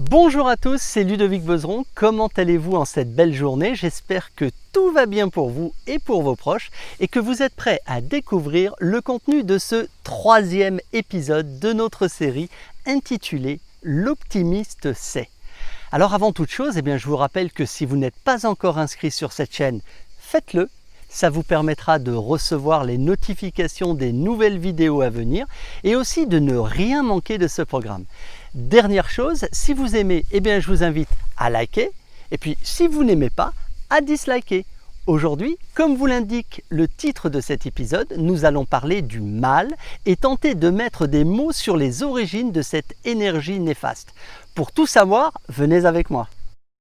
Bonjour à tous, c'est Ludovic Bezeron. Comment allez-vous en cette belle journée? J'espère que tout va bien pour vous et pour vos proches et que vous êtes prêts à découvrir le contenu de ce 3e épisode de notre série intitulée L'optimiste sait. Alors avant toute chose, je vous rappelle que si vous n'êtes pas encore inscrit sur cette chaîne, faites-le. Ça vous permettra de recevoir les notifications des nouvelles vidéos à venir et aussi de ne rien manquer de ce programme. Dernière chose, si vous aimez, je vous invite à liker et puis si vous n'aimez pas, à disliker. Aujourd'hui, comme vous l'indique le titre de cet épisode, nous allons parler du mal et tenter de mettre des mots sur les origines de cette énergie néfaste. Pour tout savoir, venez avec moi.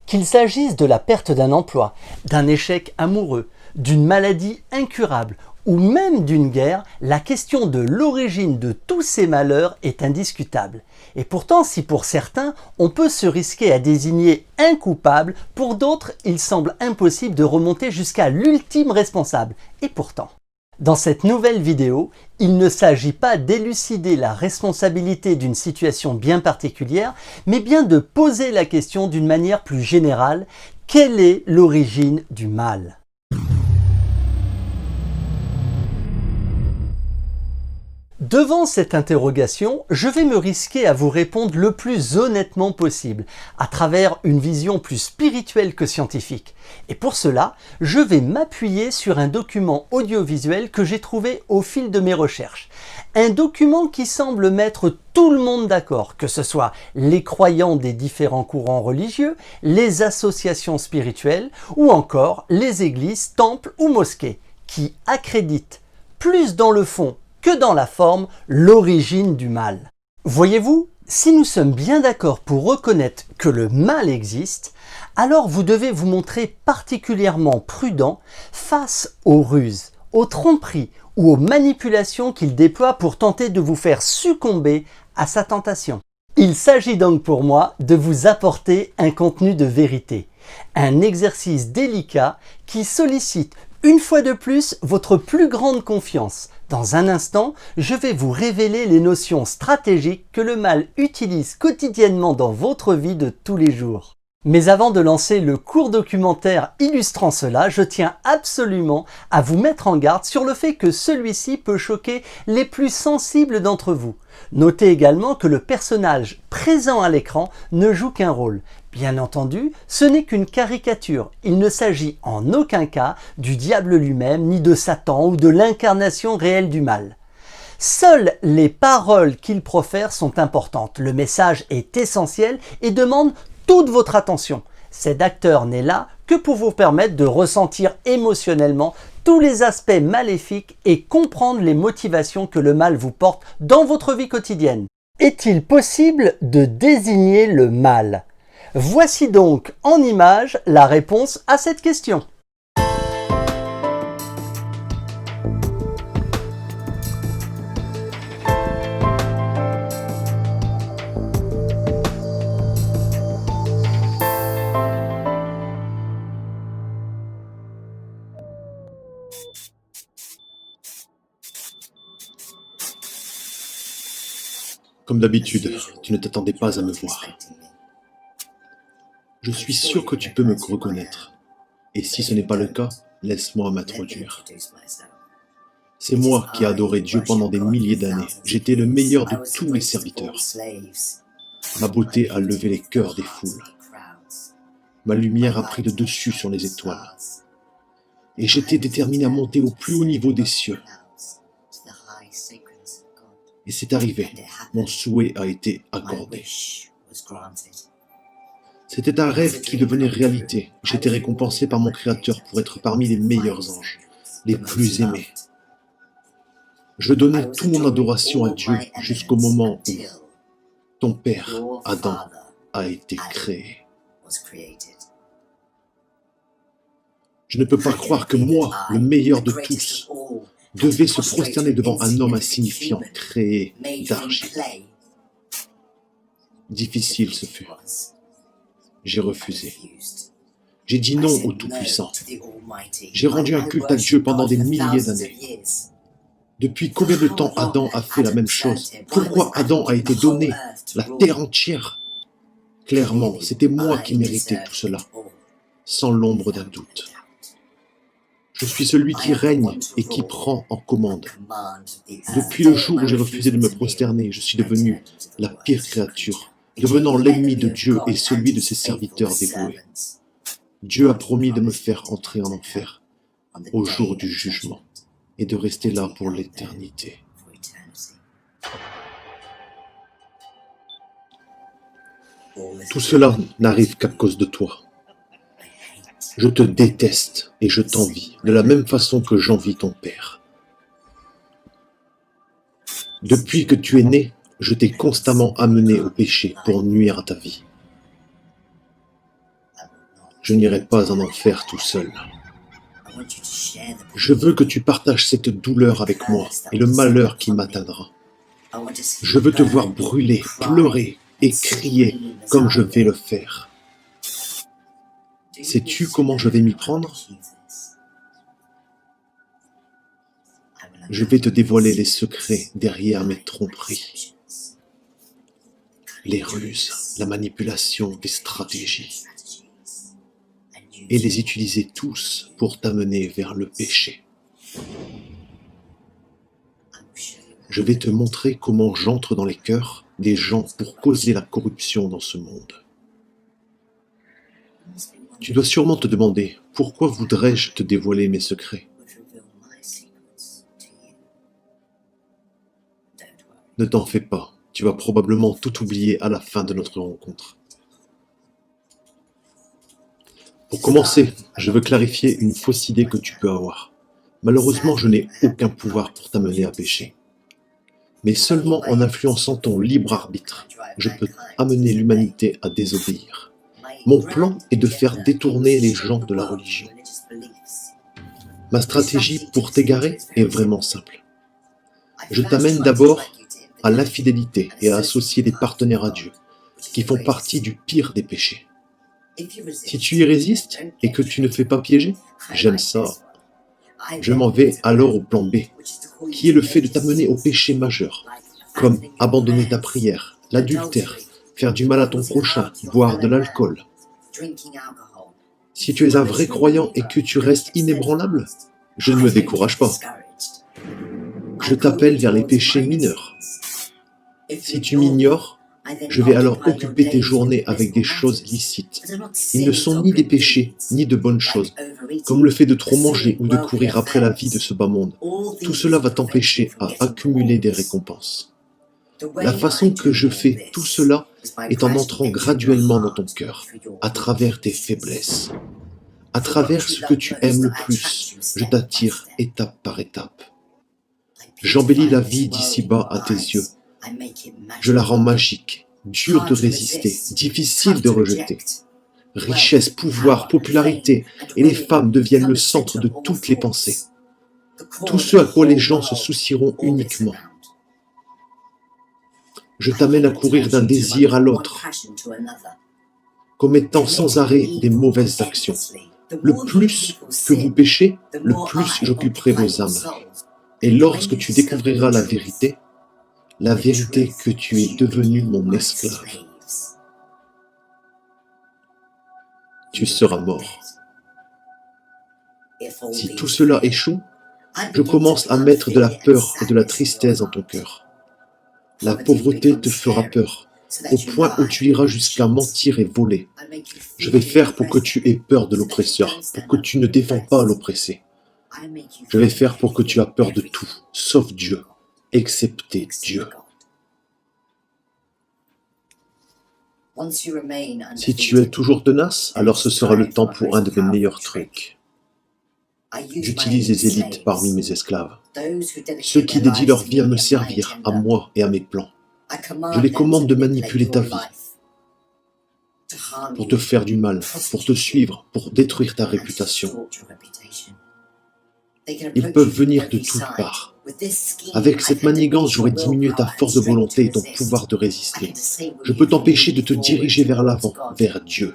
Qu'il s'agisse de la perte d'un emploi, d'un échec amoureux, d'une maladie incurable ou même d'une guerre, la question de l'origine de tous ces malheurs est indiscutable. Et pourtant, si pour certains, on peut se risquer à désigner un coupable, pour d'autres, il semble impossible de remonter jusqu'à l'ultime responsable. Et pourtant, dans cette nouvelle vidéo, il ne s'agit pas d'élucider la responsabilité d'une situation bien particulière, mais bien de poser la question d'une manière plus générale: quelle est l'origine du mal ? Devant cette interrogation, je vais me risquer à vous répondre le plus honnêtement possible, à travers une vision plus spirituelle que scientifique. Et pour cela, je vais m'appuyer sur un document audiovisuel que j'ai trouvé au fil de mes recherches. Un document qui semble mettre tout le monde d'accord, que ce soit les croyants des différents courants religieux, les associations spirituelles ou encore les églises, temples ou mosquées, qui accréditent plus dans le fond que dans la forme l'origine du mal. Voyez-vous, si nous sommes bien d'accord pour reconnaître que le mal existe, alors vous devez vous montrer particulièrement prudent face aux ruses, aux tromperies ou aux manipulations qu'il déploie pour tenter de vous faire succomber à sa tentation. Il s'agit donc pour moi de vous apporter un contenu de vérité, un exercice délicat qui sollicite une fois de plus votre plus grande confiance. Dans un instant, je vais vous révéler les notions stratégiques que le mal utilise quotidiennement dans votre vie de tous les jours. Mais avant de lancer le court documentaire illustrant cela, je tiens absolument à vous mettre en garde sur le fait que celui-ci peut choquer les plus sensibles d'entre vous. Notez également que le personnage présent à l'écran ne joue qu'un rôle. Bien entendu, ce n'est qu'une caricature. Il ne s'agit en aucun cas du diable lui-même, ni de Satan ou de l'incarnation réelle du mal. Seules les paroles qu'il profère sont importantes. Le message est essentiel et demande toute votre attention. Cet acteur n'est là que pour vous permettre de ressentir émotionnellement tous les aspects maléfiques et comprendre les motivations que le mal vous porte dans votre vie quotidienne. Est-il possible de désigner le mal ? Voici donc en images la réponse à cette question. Comme d'habitude, tu ne t'attendais pas à me voir. Je suis sûr que tu peux me reconnaître. Et si ce n'est pas le cas, laisse-moi m'introduire. C'est moi qui ai adoré Dieu pendant des milliers d'années. J'étais le meilleur de tous les serviteurs. Ma beauté a levé les cœurs des foules. Ma lumière a pris le dessus sur les étoiles. Et j'étais déterminé à monter au plus haut niveau des cieux. Et c'est arrivé. Mon souhait a été accordé. C'était un rêve qui devenait réalité. J'étais récompensé par mon Créateur pour être parmi les meilleurs anges, les plus aimés. Je donnais toute mon adoration à Dieu jusqu'au moment où ton père, Adam, a été créé. Je ne peux pas croire que moi, le meilleur de tous, devais se prosterner devant un homme insignifiant, créé d'argile. Difficile ce fut. J'ai refusé. J'ai dit non au Tout-Puissant. J'ai rendu un culte à Dieu pendant des milliers d'années. Depuis combien de temps Adam a fait la même chose? Pourquoi Adam a été donné la terre entière? Clairement, c'était moi qui méritais tout cela, sans l'ombre d'un doute. Je suis celui qui règne et qui prend en commande. Depuis le jour où j'ai refusé de me prosterner, je suis devenu la pire créature, devenant l'ennemi de Dieu et celui de ses serviteurs dévoués. Dieu a promis de me faire entrer en enfer au jour du jugement et de rester là pour l'éternité. Tout cela n'arrive qu'à cause de toi. Je te déteste et je t'envie, de la même façon que j'envie ton père. Depuis que tu es né, je t'ai constamment amené au péché pour nuire à ta vie. Je n'irai pas en enfer tout seul. Je veux que tu partages cette douleur avec moi et le malheur qui m'atteindra. Je veux te voir brûler, pleurer et crier comme je vais le faire. Sais-tu comment je vais m'y prendre? Je vais te dévoiler les secrets derrière mes tromperies, les ruses, la manipulation des stratégies, et les utiliser tous pour t'amener vers le péché. Je vais te montrer comment j'entre dans les cœurs des gens pour causer la corruption dans ce monde. Tu dois sûrement te demander, pourquoi voudrais-je te dévoiler mes secrets? Ne t'en fais pas, tu vas probablement tout oublier à la fin de notre rencontre. Pour commencer, je veux clarifier une fausse idée que tu peux avoir. Malheureusement, je n'ai aucun pouvoir pour t'amener à pécher. Mais seulement en influençant ton libre arbitre, je peux amener l'humanité à désobéir. Mon plan est de faire détourner les gens de la religion. Ma stratégie pour t'égarer est vraiment simple. Je t'amène d'abord à l'infidélité et à associer des partenaires à Dieu, qui font partie du pire des péchés. Si tu y résistes et que tu ne fais pas piéger, j'aime ça. Je m'en vais alors au plan B, qui est le fait de t'amener au péché majeur, comme abandonner ta prière, l'adultère, faire du mal à ton prochain, boire de l'alcool. Si tu es un vrai croyant et que tu restes inébranlable, je ne me décourage pas. Je t'appelle vers les péchés mineurs. Si tu m'ignores, je vais alors occuper tes journées avec des choses licites. Ils ne sont ni des péchés, ni de bonnes choses, comme le fait de trop manger ou de courir après la vie de ce bas monde. Tout cela va t'empêcher à accumuler des récompenses. La façon que je fais tout cela est en entrant graduellement dans ton cœur, à travers tes faiblesses. À travers ce que tu aimes le plus, je t'attire étape par étape. J'embellis la vie d'ici-bas à tes yeux. Je la rends magique, dure de résister, difficile de rejeter. Richesse, pouvoir, popularité, et les femmes deviennent le centre de toutes les pensées. Tout ce à quoi les gens se soucieront uniquement. Je t'amène à courir d'un désir à l'autre, commettant sans arrêt des mauvaises actions. Le plus que vous péchez, le plus j'occuperai vos âmes. Et lorsque tu découvriras la vérité que tu es devenu mon esclave, tu seras mort. Si tout cela échoue, je commence à mettre de la peur et de la tristesse dans ton cœur. La pauvreté te fera peur, au point où tu iras jusqu'à mentir et voler. Je vais faire pour que tu aies peur de l'oppresseur, pour que tu ne défends pas l'oppressé. Je vais faire pour que tu aies peur de tout, sauf Dieu, excepté Dieu. Si tu es toujours tenace, alors ce sera le temps pour un de mes meilleurs trucs. J'utilise les élites parmi mes esclaves, ceux qui dédient leur vie à me servir, à moi et à mes plans. Je les commande de manipuler ta vie, pour te faire du mal, pour te suivre, pour détruire ta réputation. Ils peuvent venir de toutes parts. Avec cette manigance, j'aurai diminué ta force de volonté et ton pouvoir de résister. Je peux t'empêcher de te diriger vers l'avant, vers Dieu.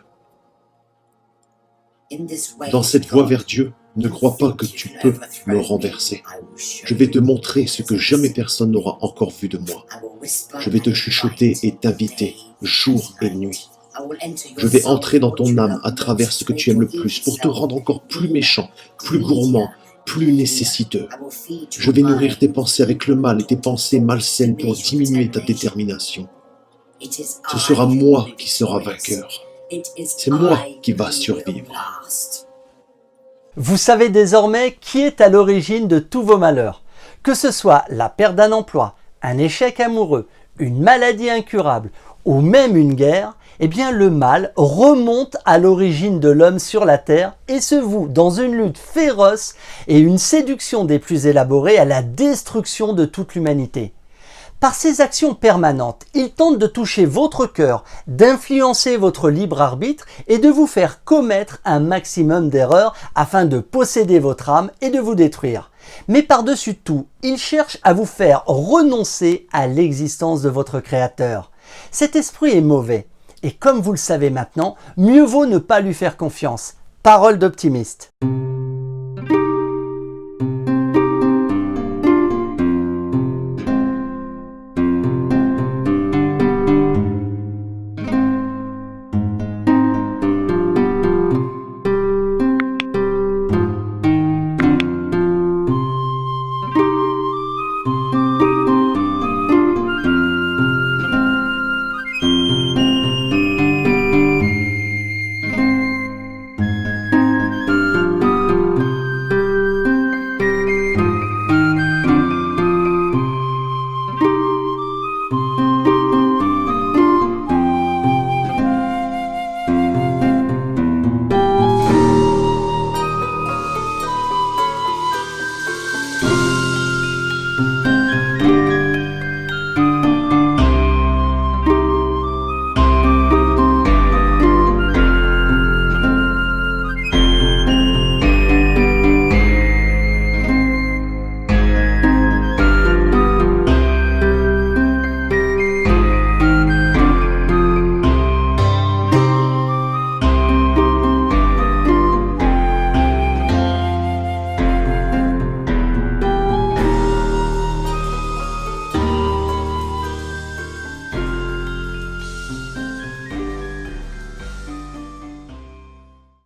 Dans cette voie vers Dieu, ne crois pas que tu peux me renverser. Je vais te montrer ce que jamais personne n'aura encore vu de moi. Je vais te chuchoter et t'inviter, jour et nuit. Je vais entrer dans ton âme à travers ce que tu aimes le plus pour te rendre encore plus méchant, plus gourmand, plus nécessiteux. Je vais nourrir tes pensées avec le mal et tes pensées malsaines pour diminuer ta détermination. Ce sera moi qui sera vainqueur. C'est moi qui va survivre. Vous savez désormais qui est à l'origine de tous vos malheurs. Que ce soit la perte d'un emploi, un échec amoureux, une maladie incurable ou même une guerre, eh bien le mal remonte à l'origine de l'homme sur la terre et se voue dans une lutte féroce et une séduction des plus élaborées à la destruction de toute l'humanité. Par ses actions permanentes, il tente de toucher votre cœur, d'influencer votre libre arbitre et de vous faire commettre un maximum d'erreurs afin de posséder votre âme et de vous détruire. Mais par-dessus tout, il cherche à vous faire renoncer à l'existence de votre Créateur. Cet esprit est mauvais et comme vous le savez maintenant, mieux vaut ne pas lui faire confiance. Parole d'optimiste.